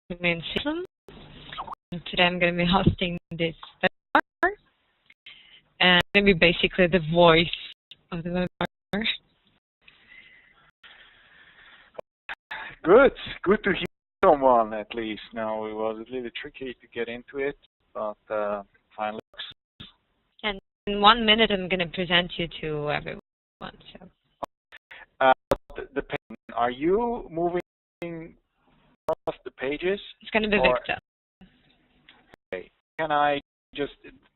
me in Ciklum. Today I'm going to be hosting this webinar, and I'm going to be basically the voice of the webinar. Good to hear someone at least. Now it was a little tricky to get into it, but finally. And in 1 minute I'm going to present you to everyone. So. Are you moving off the pages? It's going to be Victor. Okay. Can I just,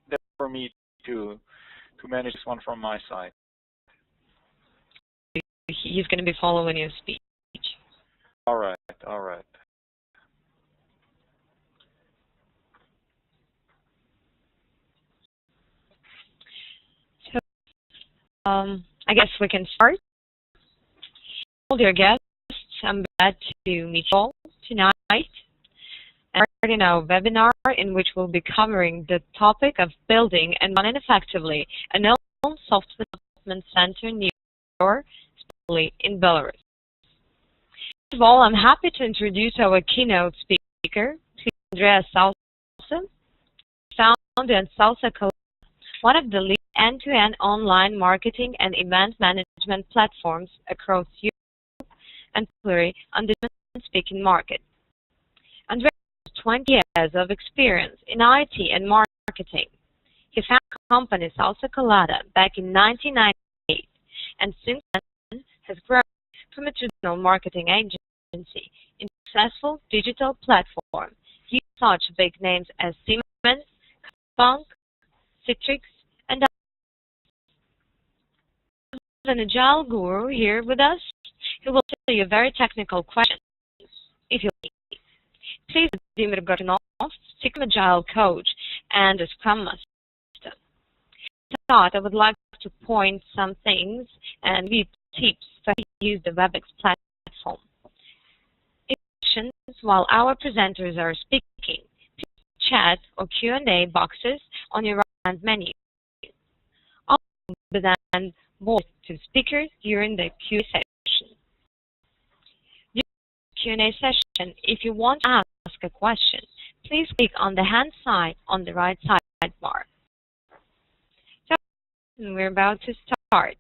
that's for me to manage this one from my side? He's going to be following your speech. All right. So, I guess we can start. All dear guests, I'm glad to meet you all tonight and starting our webinar in which we'll be covering the topic of building and running effectively a known software development center near York, especially in Belarus. First of all, I'm happy to introduce our keynote speaker, Andrea Salce, founder and Salce Colada, one of the leading end-to-end online marketing and event management platforms across Europe and particularly on the German-speaking market. Andrea has 20 years of experience in IT and marketing. He founded the company Salce Colada back in 1998, and since then has grown from a traditional marketing agency into a successful digital platform using such big names as Siemens, Bank, Citrix, and others. We have an Agile guru here with us who will tell you very technical questions if you need. Please, Vladimir Gornov, Ciklum Agile coach and a Scrum Master. I would like to point some things and give tips for how to use the WebEx platform. While our presenters are speaking, please chat or Q&A boxes on your right-hand menu. Also, then voice to speakers during the Q&A session. During the Q&A session, if you want to ask a question, please click on the hand sign on the right sidebar. So, we're about to start.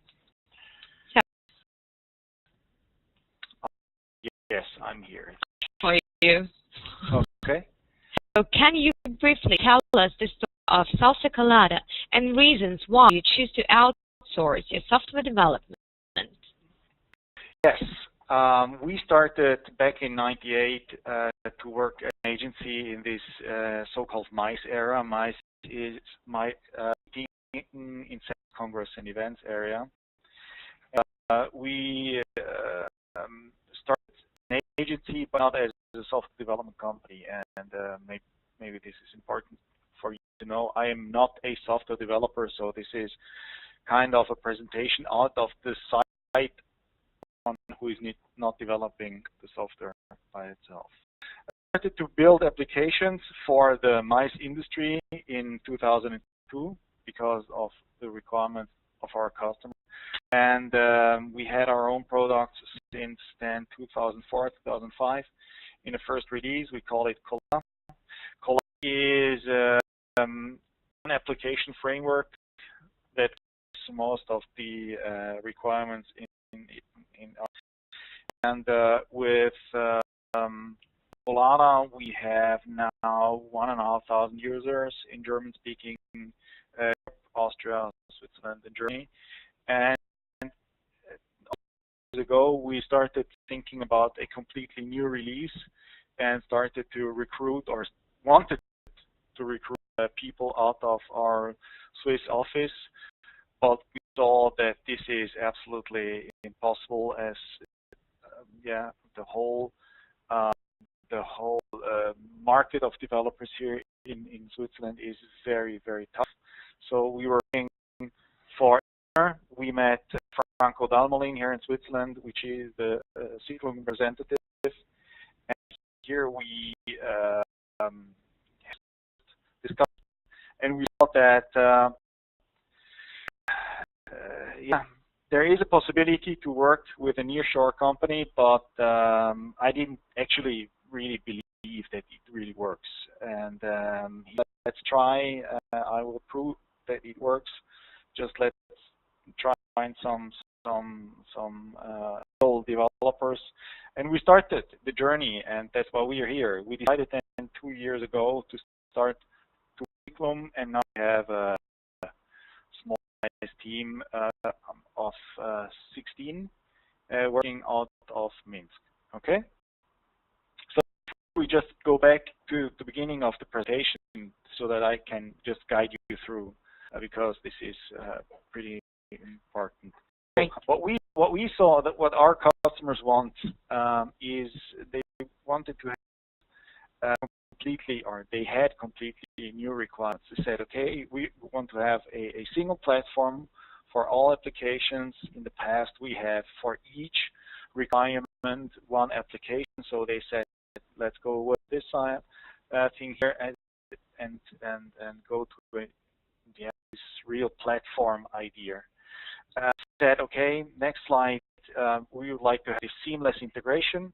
Yes, I'm here. For you. Okay. So can you briefly tell us the story of Salce Colada and reasons why you choose to outsource your software development? Yes. We started back in '98 to work at an agency in this so-called MICE era. MICE is in Congress and Events area. We started an agency, but not as a software development company. And maybe this is important for you to know. I am not a software developer, so this is kind of a presentation out of the site on who is not developing the software by itself. I started to build applications for the MICE industry in 2002 because of the requirements of our customers. And we had our own products since then, 2004, 2005. In the first release, we call it Colada. Colada is an application framework that covers most of the requirements in and with Colada, we have now 1,500 users in German-speaking Austria, Switzerland, and Germany. And years ago, we started thinking about a completely new release and started to recruit or wanted to recruit people out of our Swiss office, but we saw that this is absolutely impossible as the whole market of developers here in Switzerland is very, very tough. So we were looking for. We met Franco Dalmolin here in Switzerland, which is the Ciklum representative, and here we discussed, and we thought that there is a possibility to work with a nearshore company, but I didn't actually really believe that try. I will prove that it works. Just let's try to find some developers, and we started the journey, and that's why we are here. We decided then 2 years ago to start to Ciklum, and now we have a small team of 16 working out of Minsk. Okay. So we just go back to the beginning of the presentation so that I can just guide you through, because this is pretty important. What we saw, that what our customers want is they wanted to have they had completely new requirements. They said, okay, we want to have a single platform for all applications. In the past, we had for each requirement one application. So they said, let's go with this thing here and go to this real platform idea. Said, okay, next slide. We would like to have a seamless integration.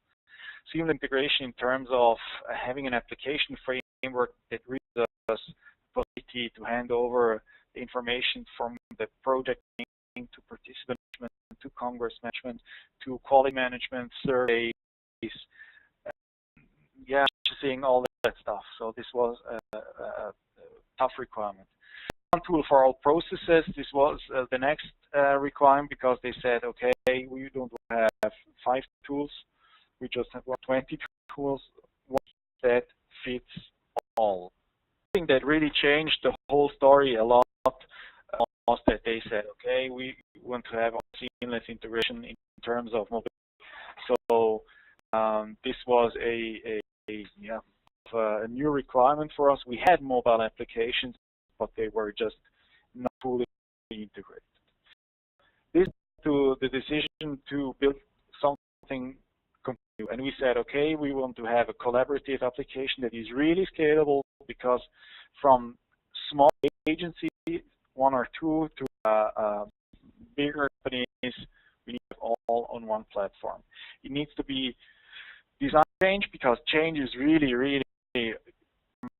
Seamless integration in terms of having an application framework that really gives us the possibility to hand over the information from the project to participant management, to Congress management, to quality management, surveys, seeing all that stuff. So this was a tough requirement. One tool for all processes. This was the next requirement, because they said, okay, we don't have 5 tools. We just have 20 tools. One that fits all. I think that really changed the whole story a lot. Was that they said, okay, we want to have a seamless integration in terms of mobility. So this was a new requirement for us. We had mobile applications, but they were just not fully integrated. This to the decision to build something new, and we said, okay, we want to have a collaborative application that is really scalable, because from small agencies, 1 or 2, to bigger companies, we need all on one platform. It needs to be design change, because change is really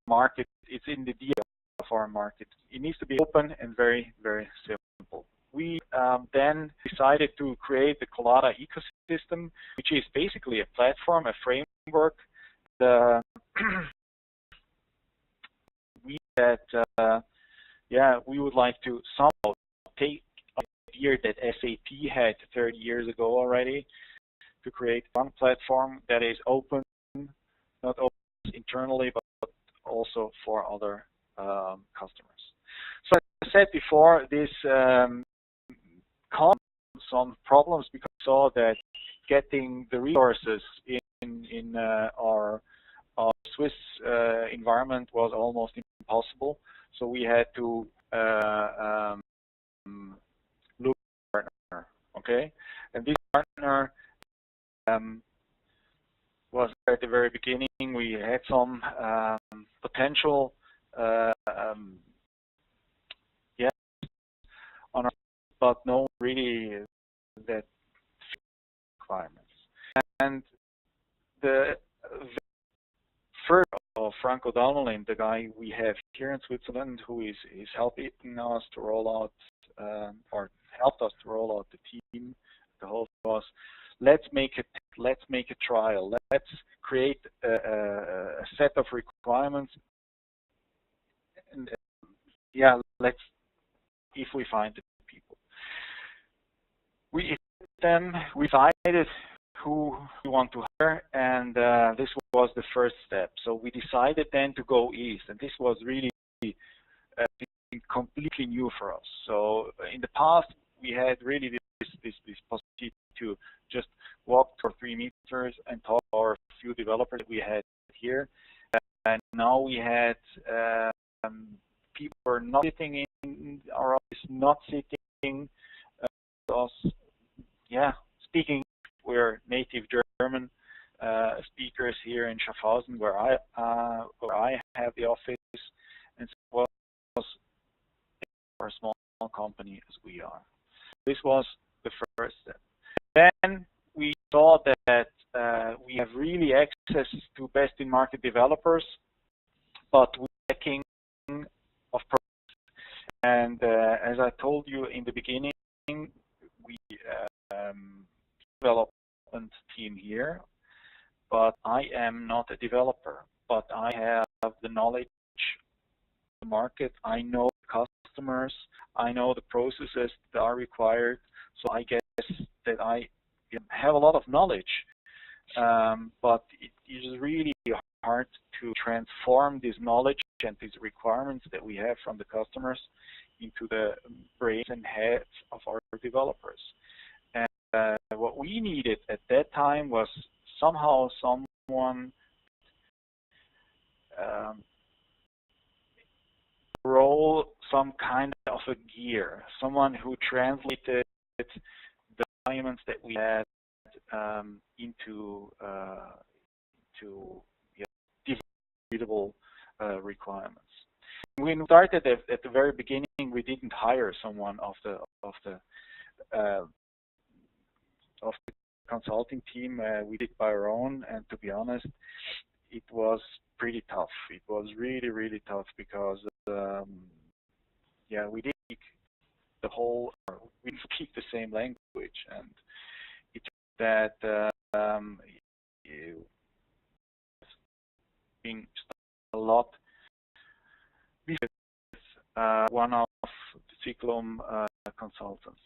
market. It's in the DNA of our market. It needs to be open and very simple. We then decided to create the Colada ecosystem, which is basically a platform, a framework. We would like to somehow take an idea that SAP had 30 years ago already, to create one platform that is open, not open internally, but also for other customers. So as I said before, this caused some problems, because we saw that getting the resources in our Swiss environment was almost impossible. So we had to look for a partner. Okay, and this partner was at the very beginning. We had some potential on our, but no really that requirements. And the first of Franco Dalmolin, the guy we have here in Switzerland, who is helping us to roll out or helped us to roll out the team, the whole was, let's make a trial. Let's create a set of requirements, and let's, if we find the people, we decided who we want to hire, and this was the first step. So we decided then to go east, and this was really completely new for us. So in the past, we had really this possibility to just walk 2 or 3 meters and talk to our few developers that we had here. And now we had people who are not sitting in our office, not sitting us, speaking. We're native German speakers here in Schaffhausen, where I have the office, and so it was for a small company as we are. This was the first step. Then we saw that we have really access to best-in-market developers, but we're lacking And as I told you in the beginning, we development team here, but I am not a developer, but I have the knowledge of the market. I know the customers, I know the processes that are required, so I guess that I have a lot of knowledge, but it is really hard to transform this knowledge and these requirements that we have from the customers into the brains and heads of our developers. And what we needed at that time was somehow someone roll some kind of a gear, someone who translated the documents that we had into readable requirements. When we started at the very beginning, we didn't hire someone of the consulting team. We did by our own, and to be honest, it was pretty tough. It was really, really tough because we didn't speak we didn't speak the same language, and it's that being a lot with one of the Ciklum consultants.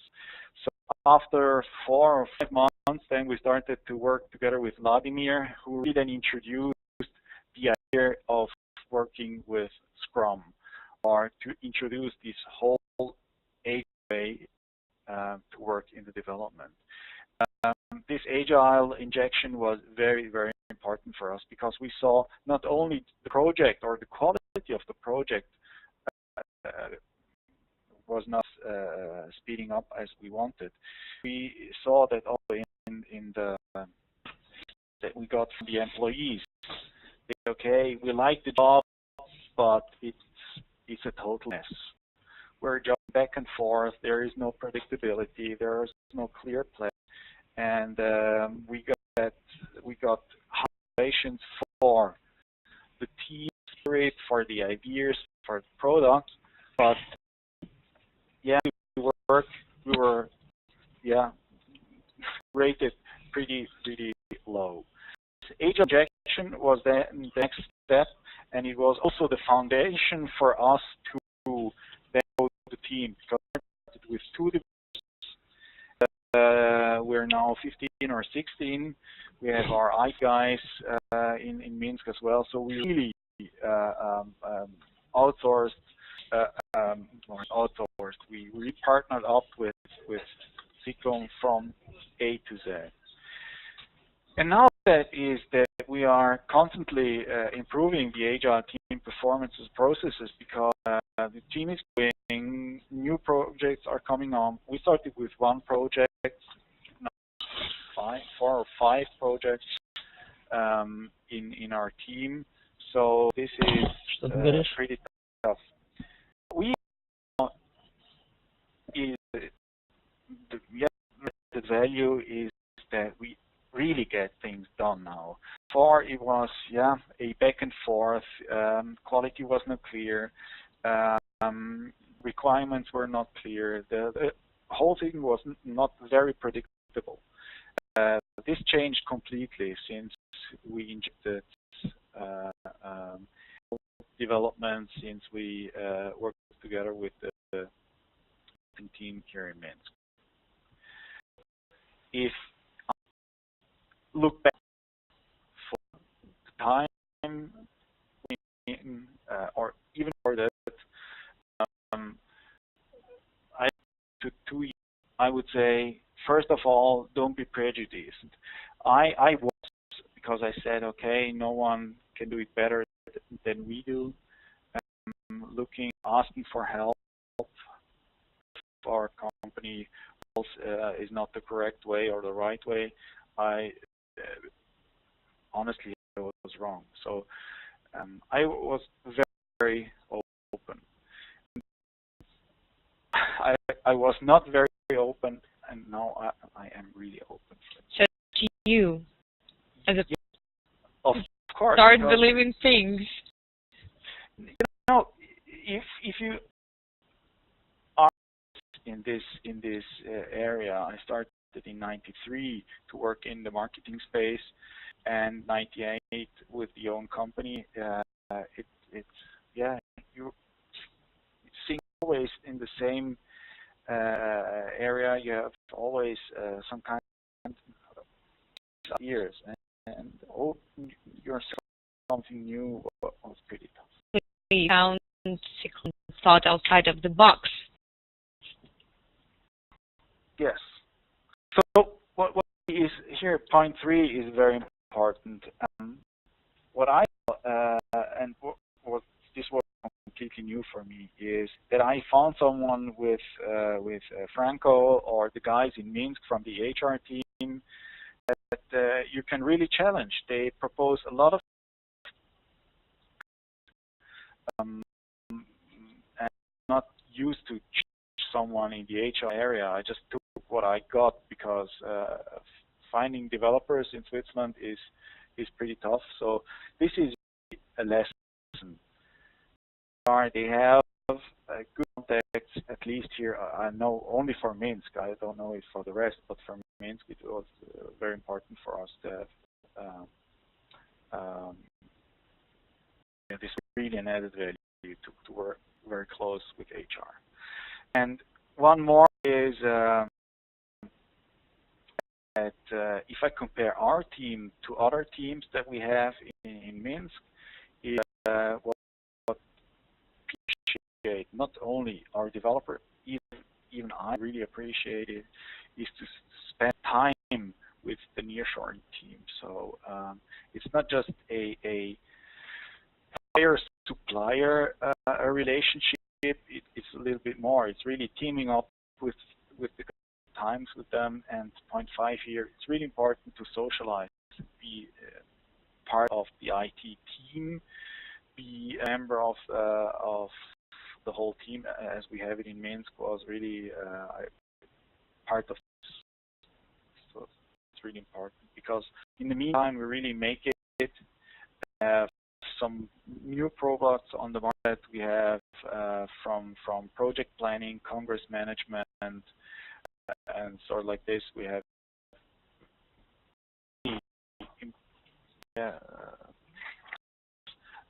So after 4 or 5 months, then we started to work together with Vladimir, who really then introduced the idea of working with Scrum, or to introduce this whole Agile way to work in the development. This Agile injection was very, very important for us because we saw not only the project or the quality of the project was not speeding up as we wanted. We saw that also in the that we got from the employees. They, okay, we like the job, but it's a total mess. We're jumping back and forth. There is no predictability. There is no clear plan, and we got evaluations for the team spirit, for the ideas, for the product, but we were rated pretty low. Agile injection was the next step, and it was also the foundation for us to then go to the team. Because with 2 developers, we're now 15 or 16. We have our IT guys in Minsk as well. So we really outsourced. We partnered up with Ciklum from A to Z. And now that we are constantly improving the Agile team performances processes because the team is growing, new projects are coming on. We started with 1 project, now 4 or 5 projects in our team. So this is pretty tough. The value is that we really get things done now. Before it was a back and forth, quality was not clear, requirements were not clear, the whole thing was not very predictable. This changed completely since we injected development, since we worked together with the team here in Minsk. If I look back for the time, or even for that, I took 2 years. I would say, first of all, don't be prejudiced. I was, because I said, okay, no one can do it better than we do. Asking for help for our company is not the correct way or the right way. I honestly was wrong. So I was very open. I was not very open, and now I am really open. So to you, as a of course, start believing things. You know, if you in this area. I started in '93 to work in the marketing space, and '98 with the own company. It's yeah, you think always in the same area. You have always some kind of years, and you're something new was pretty tough. You found Ciklum thought outside of the box. Yes. So what is here? Point 3 is very important. What I and what this was completely new for me is that I found someone with Franco or the guys in Minsk from the HR team that you can really challenge. They propose a lot of and not used to someone in the HR area. I just took what I got because finding developers in Switzerland is pretty tough. So this is a lesson. They have good contacts, at least here. I know only for Minsk. I don't know if for the rest, but for Minsk it was very important for us to have this really an added value to work very close with HR. And one more is that if I compare our team to other teams that we have in Minsk, is what appreciate not only our developer, even I really appreciate it, is to spend time with the nearshoring team. So it's not just a supplier relationship. It's a little bit more. It's really teaming up with the times with them. And point 5 here, it's really important to socialize, be part of the IT team, be a member of the whole team as we have it in Minsk was really part of this. So it's really important because in the meantime we really make it. Have some new products on the market. We have from project planning, congress management, and sort of like this. We have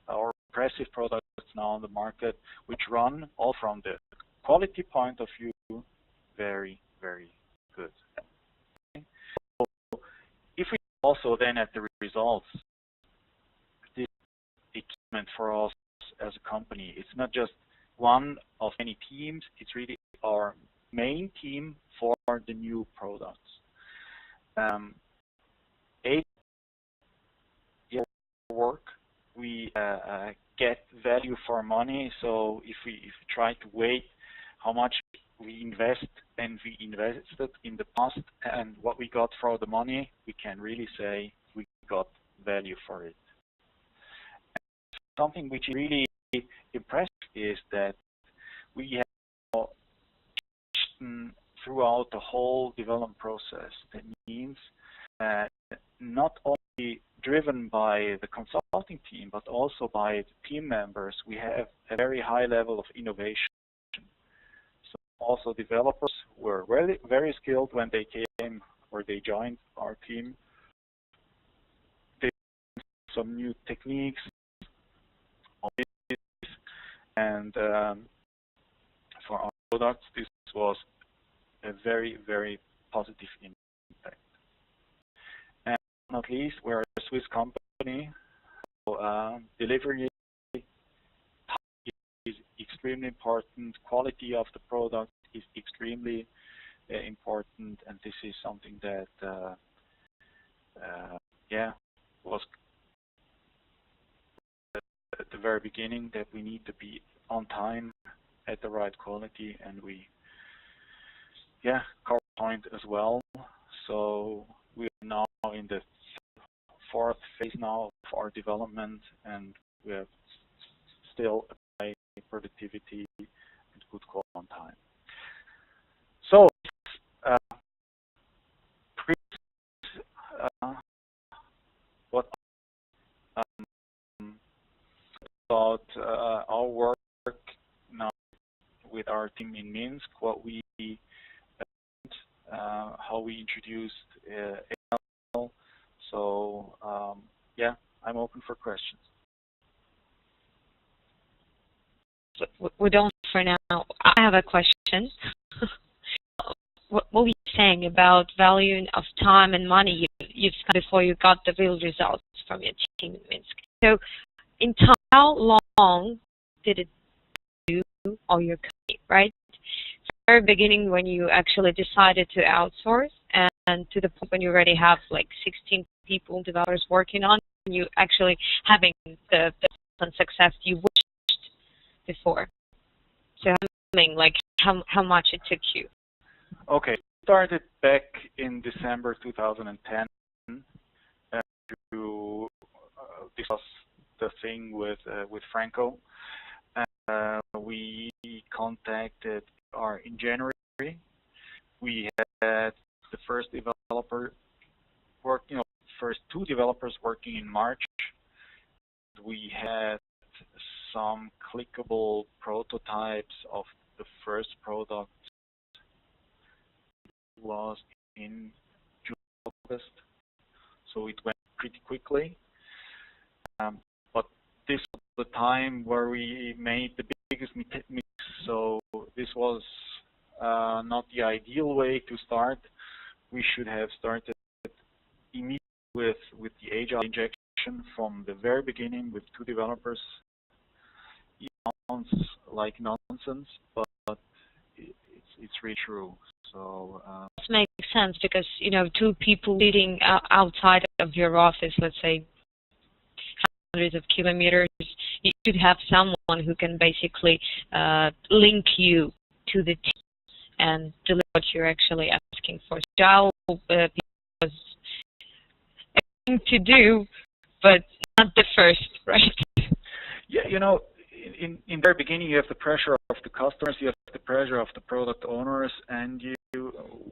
our impressive products now on the market, which run all from the quality point of view very, very good. So if we also then at the results, this achievement for us as a company, it's not just one of many teams, it's really our main team for the new products. 8 years work, we get value for money. So if we try to weigh how much we invest and we invested in the past and what we got for the money, we can really say we got value for it. And something which is really impressive is that we have throughout the whole development process. That means not only driven by the consulting team, but also by the team members, we have a very high level of innovation. So also developers were very, very skilled when they came or they joined our team. They some new techniques, and for our products, this was a very, very positive impact. And not least, we're a Swiss company, so delivery is extremely important. Quality of the product is extremely important, and this is something that, was at the very beginning, that we need to be on time at the right quality, and we cover point as well. So we are now in the 4th phase now of our development, and we have still a high productivity and good call on time. So what about our work now with our team in Minsk, what we how we introduced Agile. So yeah, I'm open for questions. We don't for now. I have a question. What were you saying about value of time and money you've spent before you got the real results from your team in Minsk? So, in time, how long did it do all your company, right? Very beginning when you actually decided to outsource and to the point when you already have like 16 people, developers working on, and you actually having the success you wished before. So I mean, like how much it took you? Okay, started back in December 2010 to discuss the thing with Franco. We contacted in January. We had the first developer working, first 2 developers working in March. We had some clickable prototypes of the first product. Was in August, so it went pretty quickly. But this was the time where we made the biggest mix, so this was not the ideal way to start. We should have started immediately with the Agile injection from the very beginning with 2 developers. It sounds like nonsense, but it's really true. So this makes sense because 2 people sitting outside of your office, let's say hundreds of kilometers, you should have someone who can basically link you to the team and deliver what you're actually asking for. So was a thing to do, but not the first, right? Yeah, in the very beginning, you have the pressure of the customers, you have the pressure of the product owners, and you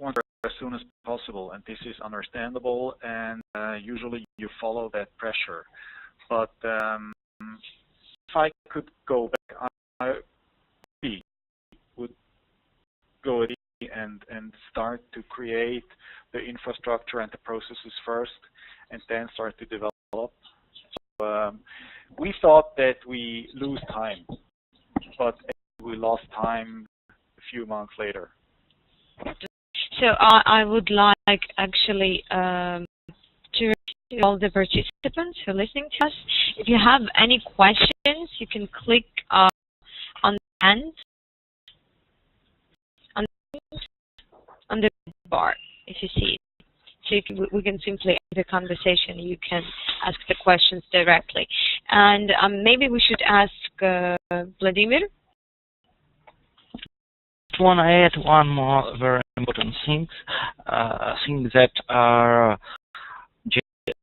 want as soon as possible, and this is understandable, and usually you follow that pressure. But if I could go back, I would go and start to create the infrastructure and the processes first, and then start to develop. So, we thought that we lose time, but we lost time a few months later. So I would like actually to all the participants who are listening to us, if you have any questions, you can click on the hand on the bar if you see it. So we can simply end the conversation. You can ask the questions directly. And maybe we should ask Vladimir. I want to add one more very important thing. That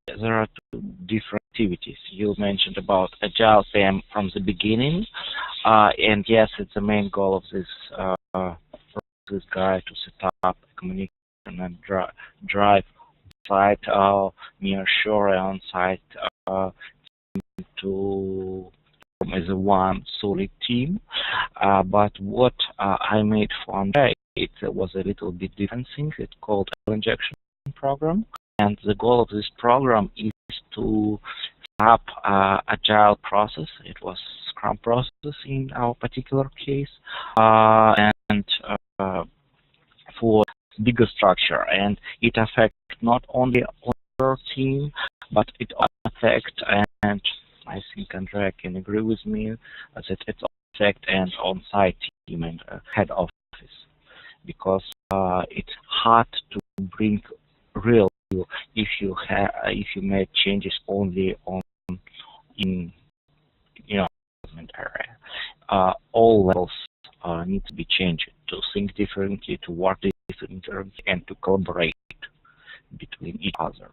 there are 2 different activities. You mentioned about Agile PM from the beginning, and yes, it's the main goal of this guy to set up a communication and drive site near shore and on-site to form as a one solid team. But what I made for Andrea, it was a little bit different thing. It's called injection program, and the goal of this program is to set up agile process. It was Scrum process in our particular case, and for bigger structure, and it affects not only our team, but it affects, and I think Andrea can agree with me, that it affects and on-site team and head office, because it's hard to bring real value if you make changes only in development area. All levels need to be changed to think differently, to work differently, and to collaborate between each other.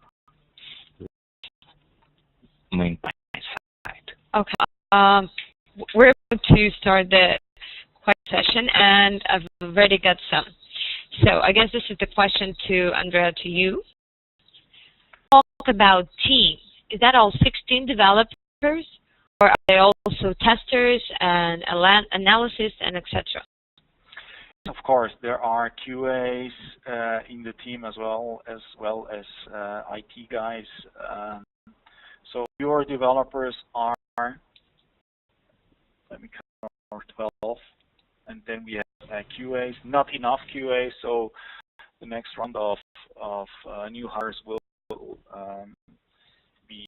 Main side. Okay. We're about to start the question session, and I've already got some. So I guess this is the question to Andrea, to you. Talk about team. Is that all 16 developers, or are they also testers and analysis and etc.? of course, there are QAs in the team as well as IT guys. So your developers are, let me count, 12, and then we have QAs. Not enough QAs, so the next round of new hires will be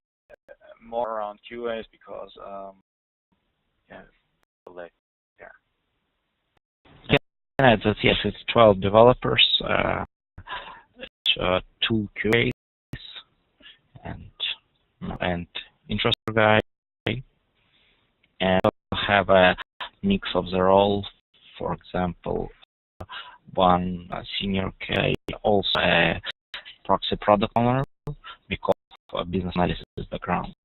more around QAs because yeah, there. Yes, it's 12 developers, 2 QAs, and infrastructure guy, and have a mix of the role. For example, one senior QA, also a proxy product owner because of a business analysis background.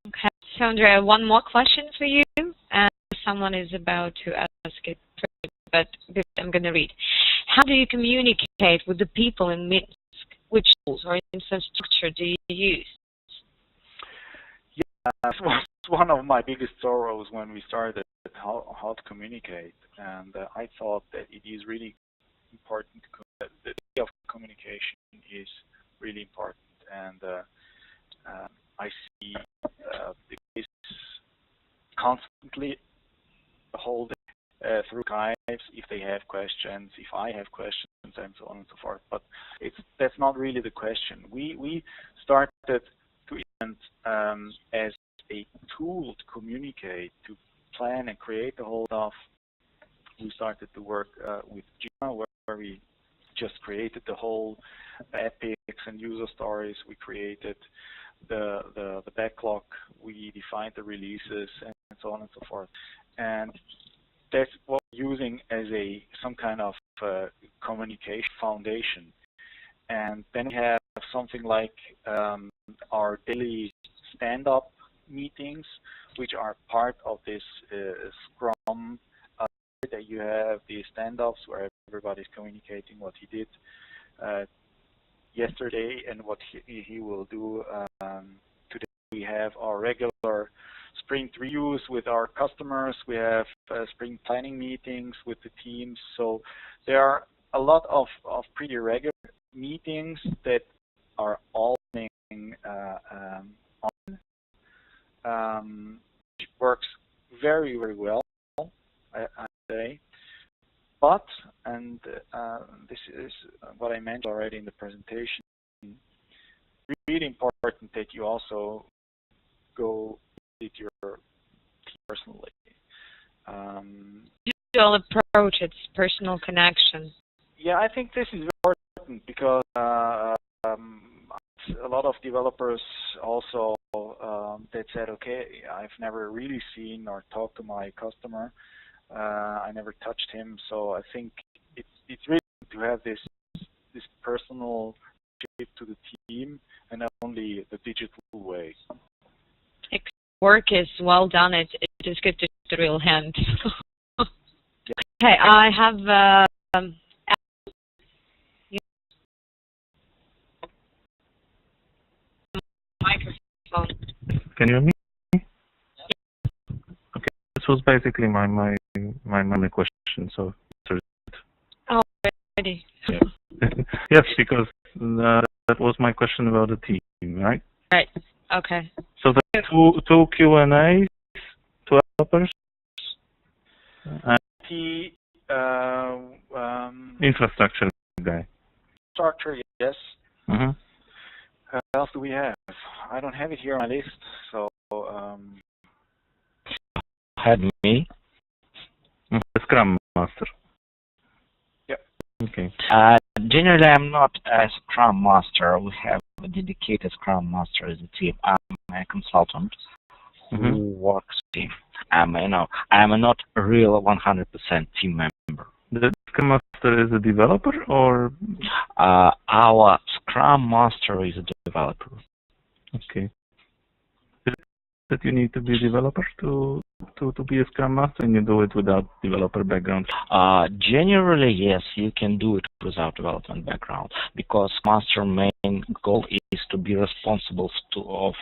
Okay, so Andrea, one more question for you, and someone is about to ask it, but I'm going to read. How do you communicate with the people in Minsk? Which tools or infrastructure do you use? Yeah, that was one of my biggest sorrows when we started, how to communicate. And I thought that it is really important. The way of communication is really important. And I see this constantly the whole day through Skype, if they have questions, if I have questions, and so on and so forth. But that's not really the question. We started to event as a tool to communicate, to plan and create the whole stuff. We started to work with Gina, where we just created the whole epics and user stories. We created the backlog. We defined the releases and so on and so forth. And that's what we're using as some kind of communication foundation. And then we have something like our daily stand-up meetings, which are part of this Scrum that you have the stand-ups where everybody's communicating what he did yesterday and what he will do today. We have our regular sprint reviews with our customers. We have sprint planning meetings with the teams. So there are a lot of pretty regular meetings that are all on, which works very, very well, I say. But, and this is what I mentioned already in the presentation, really important that you also go with your team personally. Individual approach, it's personal connection. Yeah, I think this is important because a lot of developers also that said, okay, I've never really seen or talked to my customer. I never touched him, so I think it's really to have this personal shape to the team and not only the digital way. Work is well done. It is good to see the real hand. Okay, I have microphone. Can you hear me? Okay, this was basically my only question. So. Oh, ready. Yeah. Yes, because that was my question about the team, right? Right. Okay. So the two Q&As, 2 developers, infrastructure guy. Structure, yes. Mm-hmm. What else do we have? I don't have it here on my list, so. Had me. The Scrum Master. Yep. Okay. Generally, I'm not a Scrum Master. We have a dedicated Scrum Master as a team. I'm a consultant who works team. I'm not a real 100% team member. The Scrum Master is a developer, or? Our Scrum Master is a developer. Okay. Is it that you need to be a developer to be a Scrum Master, and you do it without developer background? Generally, yes, you can do it without development background, because Master main goal is to be responsible to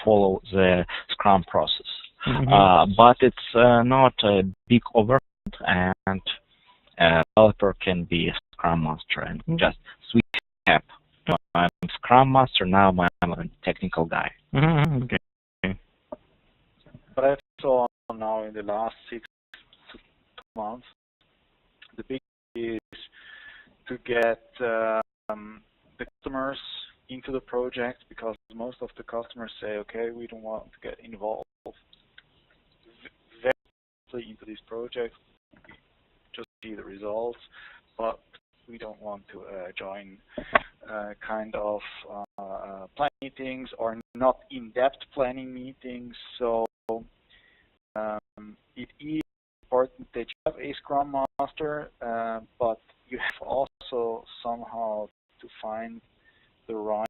follow the Scrum process. But it's not a big overhead, and A developer can be a Scrum Master and just switch up. I'm Scrum Master now. I'm a technical guy. Okay. But I saw now in the last 6 to 2 months, the big is to get the customers into the project, because most of the customers say, okay, we don't want to get involved very into this project, we just see the results, but we don't want to join kind of planning meetings or not in-depth planning meetings. So it is important that you have a Scrum Master, but you have also somehow to find the right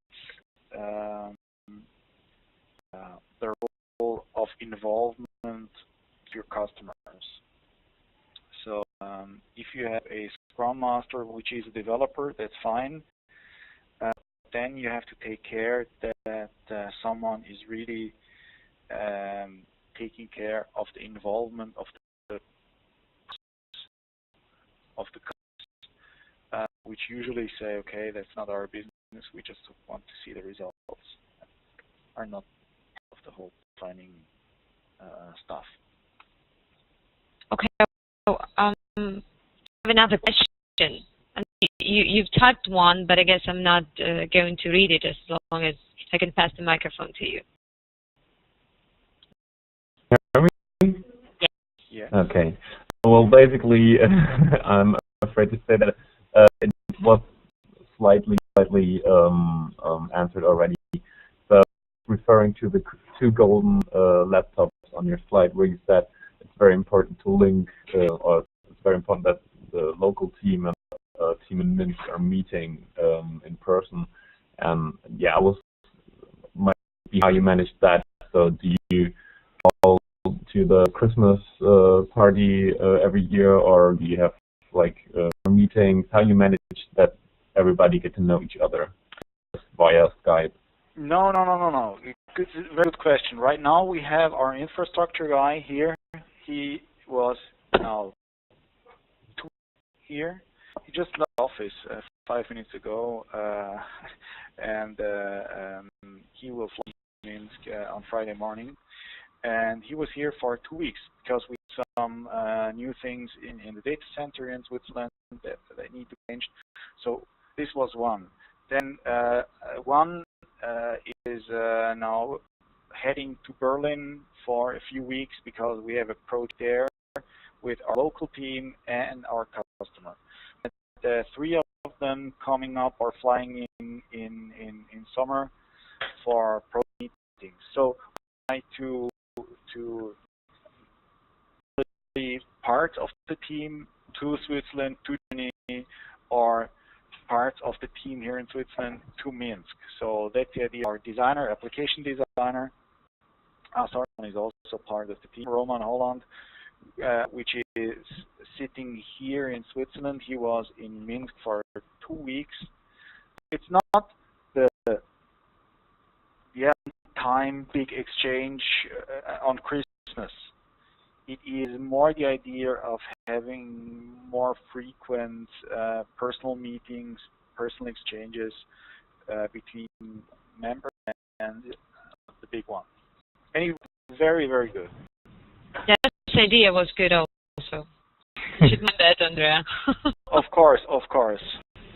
the role of involvement with your customers. So if you have a Scrum Master which is a developer, that's fine. Then you have to take care that someone is really taking care of the involvement of the customers, which usually say, okay, that's not our business. We just want to see the results. Are not part of the whole planning stuff. Okay. So, I have another question. You've typed one, but I guess I'm not going to read it as long as I can pass the microphone to you. Yeah. Okay. Well, basically, I'm afraid to say that it was slightly answered already. So, referring to the 2 golden laptops on your slide, where you said it's very important to link, or it's very important that the local team and team in Minsk are meeting in person. And yeah, might be how you manage that. So, do you call to the Christmas party every year, or do you have like meetings? How you manage that everybody get to know each other via Skype? No. Good, very good question. Right now we have our infrastructure guy here. He was now 2 here. He just left the office 5 minutes ago, and he will fly to Minsk on Friday morning. And he was here for 2 weeks because we have some new things in the data center in Switzerland that need to change. So this was one. Then one is now heading to Berlin for a few weeks because we have a project there with our local team and our customer. The 3 of them coming up or flying in summer for pro meetings. So I try to be part of the team to Switzerland, to Germany, or part of the team here in Switzerland to Minsk. So that's the idea. Our designer, application designer, Sargon is also part of the team. Roman Holland, which is sitting here in Switzerland. He was in Minsk for 2 weeks. It's not the time big exchange on Christmas. It is more the idea of having more frequent personal meetings, personal exchanges between members and the big one. And it was very, very good. Yeah, this idea was good also. You should know that, Andrea. Of course.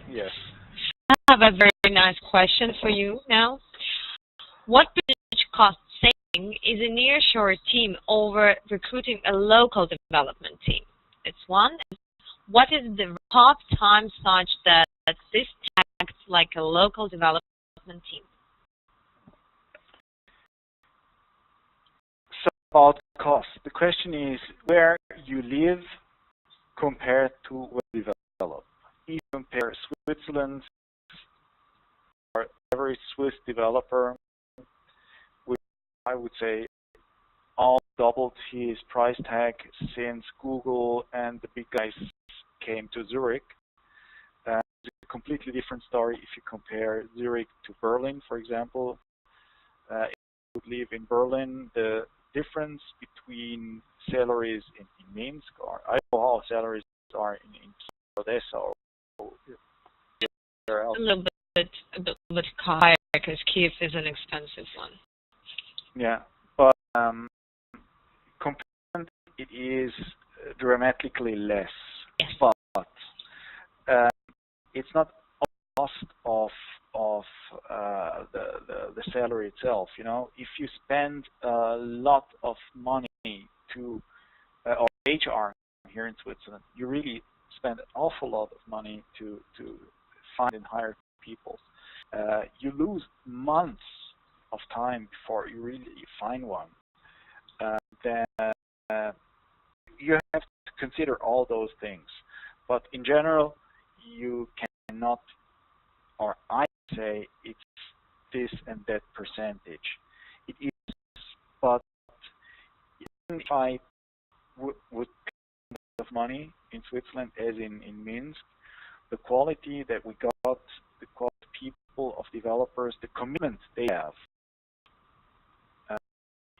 Yes. I have a very nice question for you now. What percentage cost saving is a nearshore team over recruiting a local development team? It's one. What is the top time such that this acts like a local development team? So about cost, the question is where you live compared to where you develop. If you compare Switzerland or every Swiss developer, I would say all doubled his price tag since Google and the big guys came to Zurich. It's a completely different story if you compare Zurich to Berlin, for example. If you would live in Berlin, the difference between salaries in Minsk, or I don't know how salaries are in Odessa or where else. A little bit higher because Kiev is an expensive one. Yeah, but compared, it is dramatically less. Yes. But it's not cost of the salary itself. You know, if you spend a lot of money to or HR here in Switzerland, you really spend an awful lot of money to find and hire people. You lose months of time before you really find one. Then you have to consider all those things. But in general, you cannot, or I say it's this and that percentage. It is, but even if I would of money in Switzerland as in Minsk, the quality that we got, the quality of people, of developers, the commitment they have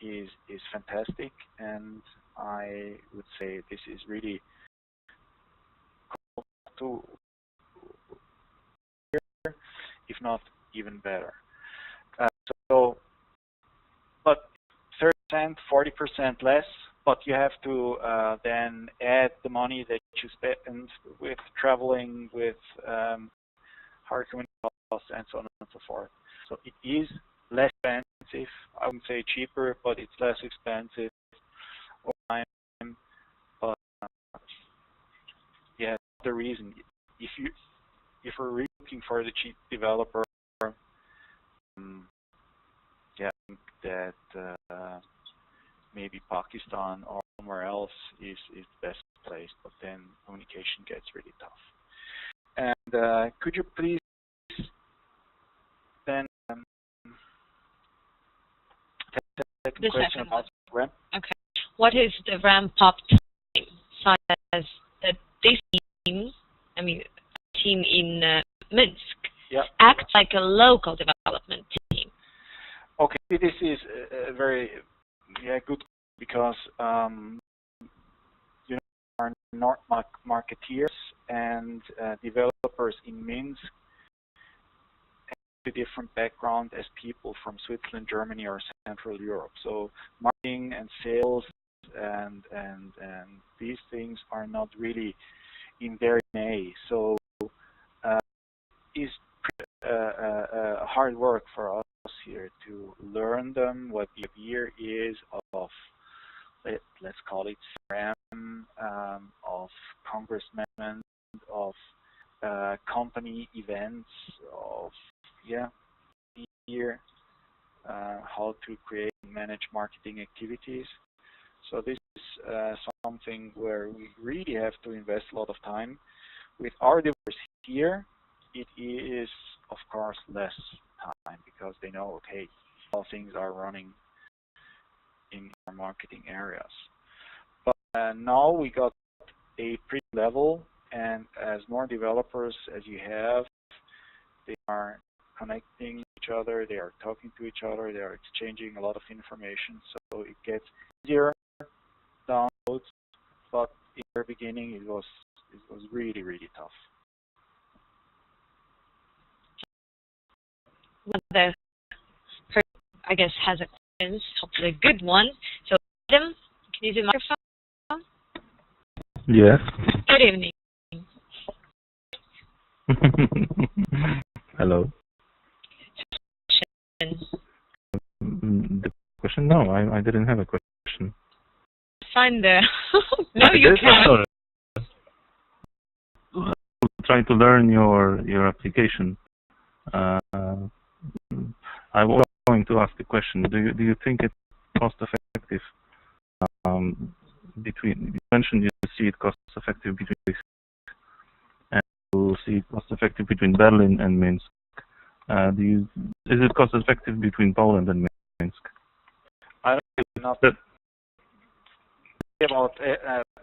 is fantastic, and I would say this is really cool to, if not even better. But 30%, 40% less, but you have to then add the money that you spend with traveling, with hard community costs, and so on and so forth. So it is less expensive. I wouldn't say cheaper, but it's less expensive over time. But yeah, the reason if we're really looking for the cheap developer, yeah, I think that maybe Pakistan or somewhere else is the best place. But then communication gets really tough. And could you please then second question about ramp? Okay. What is the ramp-up time? Such that this team, I mean, team in Minsk, acts like a local development team. Okay, this is a very good because you know, are not marketeers and developers in Minsk have a different background as people from Switzerland, Germany, or Central Europe. So marketing and sales and these things are not really in their DNA. So it's hard work for us here to learn them, what the idea is of, let's call it CRM, of congress management, of company events, of here how to create and manage marketing activities. So this is something where we really have to invest a lot of time. With our developers here, it is of course less time because they know, okay, how things are running in our marketing areas. But now we got a pretty level, and as more developers as you have, they are connecting each other, they are talking to each other, they are exchanging a lot of information, so it gets easier downloads. But in the beginning, it was really, really tough. The person, I guess, has a question, hopefully a good one. So, Adam, can you do the microphone? Yes. Good evening. Hello. The question? No, I didn't have a question. Find the. No, you can. Trying to learn your application. I was going to ask a question. Do you think it's cost effective? Between you mentioned you see it cost effective between and you see it cost effective between Berlin and Minsk. Is it cost effective between Poland and Minsk? I don't know about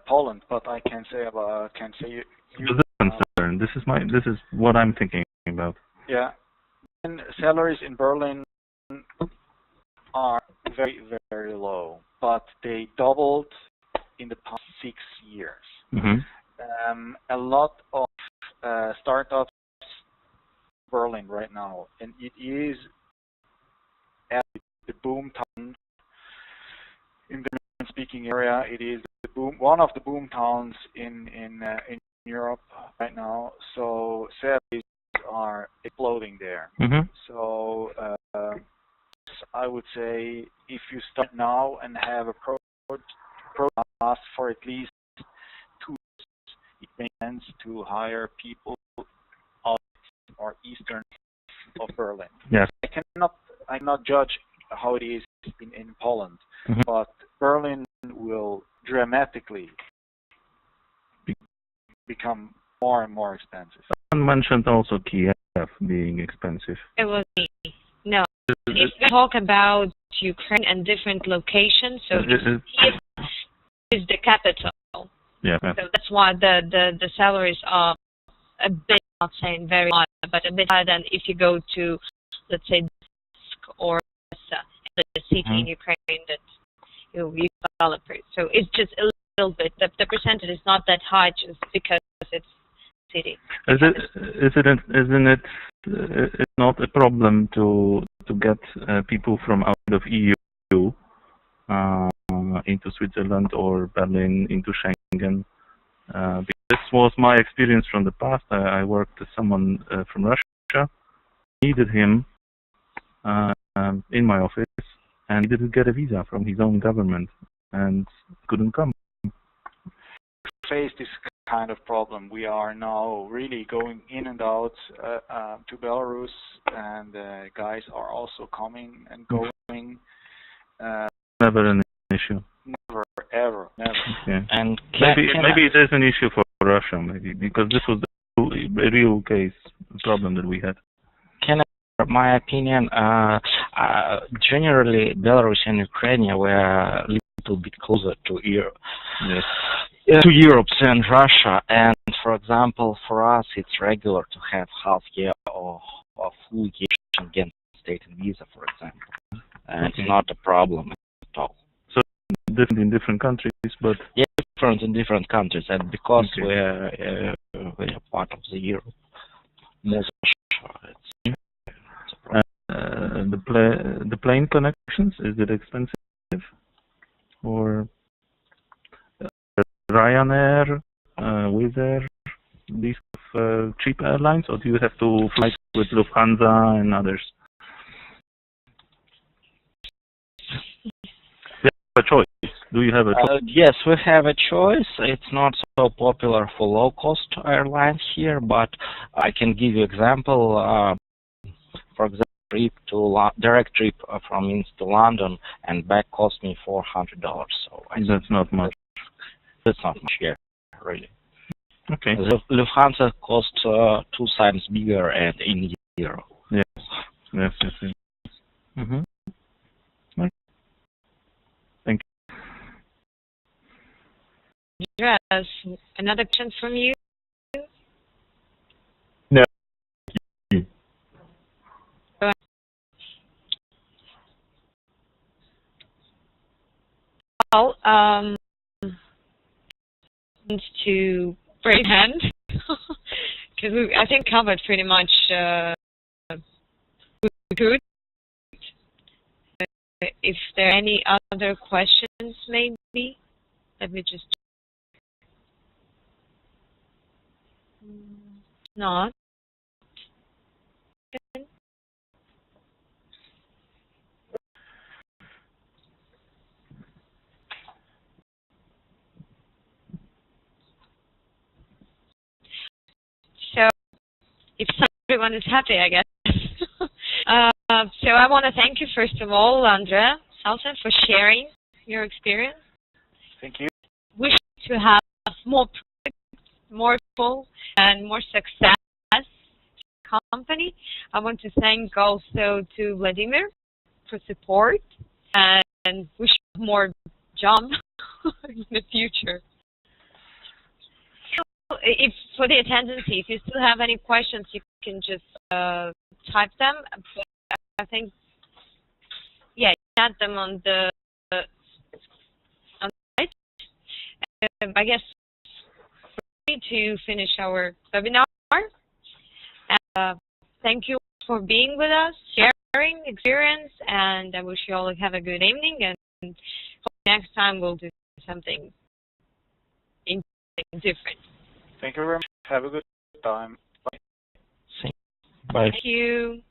Poland, but I can say concern. This is what I'm thinking about. Yeah, and salaries in Berlin are very, very low, but they doubled in the past 6 years. Mm-hmm. a lot of startups in Berlin right now, and it is at the boom town in the German-speaking area. It is one of the boom towns in Europe right now. So salaries are exploding there. So I would say if you start now and have a process for at least 2 years, it makes sense to hire people out or eastern of Berlin. Yes. I cannot judge how it is in Poland, but Berlin will dramatically become more and more expensive. Someone mentioned also Kiev being expensive. It was no. If we talk about Ukraine and different locations, so Kiev is the capital. Yeah. So that's why the salaries are a bit, not saying very high, but a bit higher than if you go to, let's say, or the city in Ukraine that you developers. So it's just a little bit. The percentage is not that high just because it's city. Isn't it not a problem to get people from out of EU into Switzerland or Berlin into Schengen? This was my experience from the past. I worked with someone from Russia. Needed him in my office, and he didn't get a visa from his own government and couldn't come. Face this kind of problem. We are now really going in and out to Belarus, and guys are also coming and going. Never an issue. Never, ever, never. Okay. And maybe it is an issue for Russia, maybe because this was a real case problem that we had. My opinion, generally Belarus and Ukraine were a little bit closer to Europe. Yes. To Europe than Russia, and for example, for us it's regular to have half year or full year Schengen state visa, for example, and it's not a problem at all. So different in different countries, but different in different countries, and because we're part of the Europe, most it's the plane connections, is it expensive, or Ryanair, Wizz Air, these cheap airlines, or do you have to fly with Lufthansa and others? You have a choice. Do you have a choice? Yes, we have a choice. It's not so popular for low-cost airlines here, but I can give you example. For example, direct trip from Minsk to London and back cost me $400. So that's not much. That's not much, yeah, really. Okay. The Lufthansa costs 2 times bigger and in euro. Yes. Right. Thank you. Yes. Another question from you? No. Well, to raise hand because I think covered pretty much good. If there are any other questions, maybe let me just not. So, if everyone is happy, I guess. So I want to thank you, first of all, Andrea Salce, for sharing your experience. Thank you. Wish to have more products, more people, and more success in the company. I want to thank also to Vladimir for support, and wish you more jobs in the future. If for the attendance, if you still have any questions, you can just type them. But I think, yeah, you add them on the site. I guess for to finish our webinar. Thank you for being with us, sharing experience, and I wish you all have a good evening. And next time we'll do something different. Thank you very much. Have a good time. Bye. Bye. Thank you.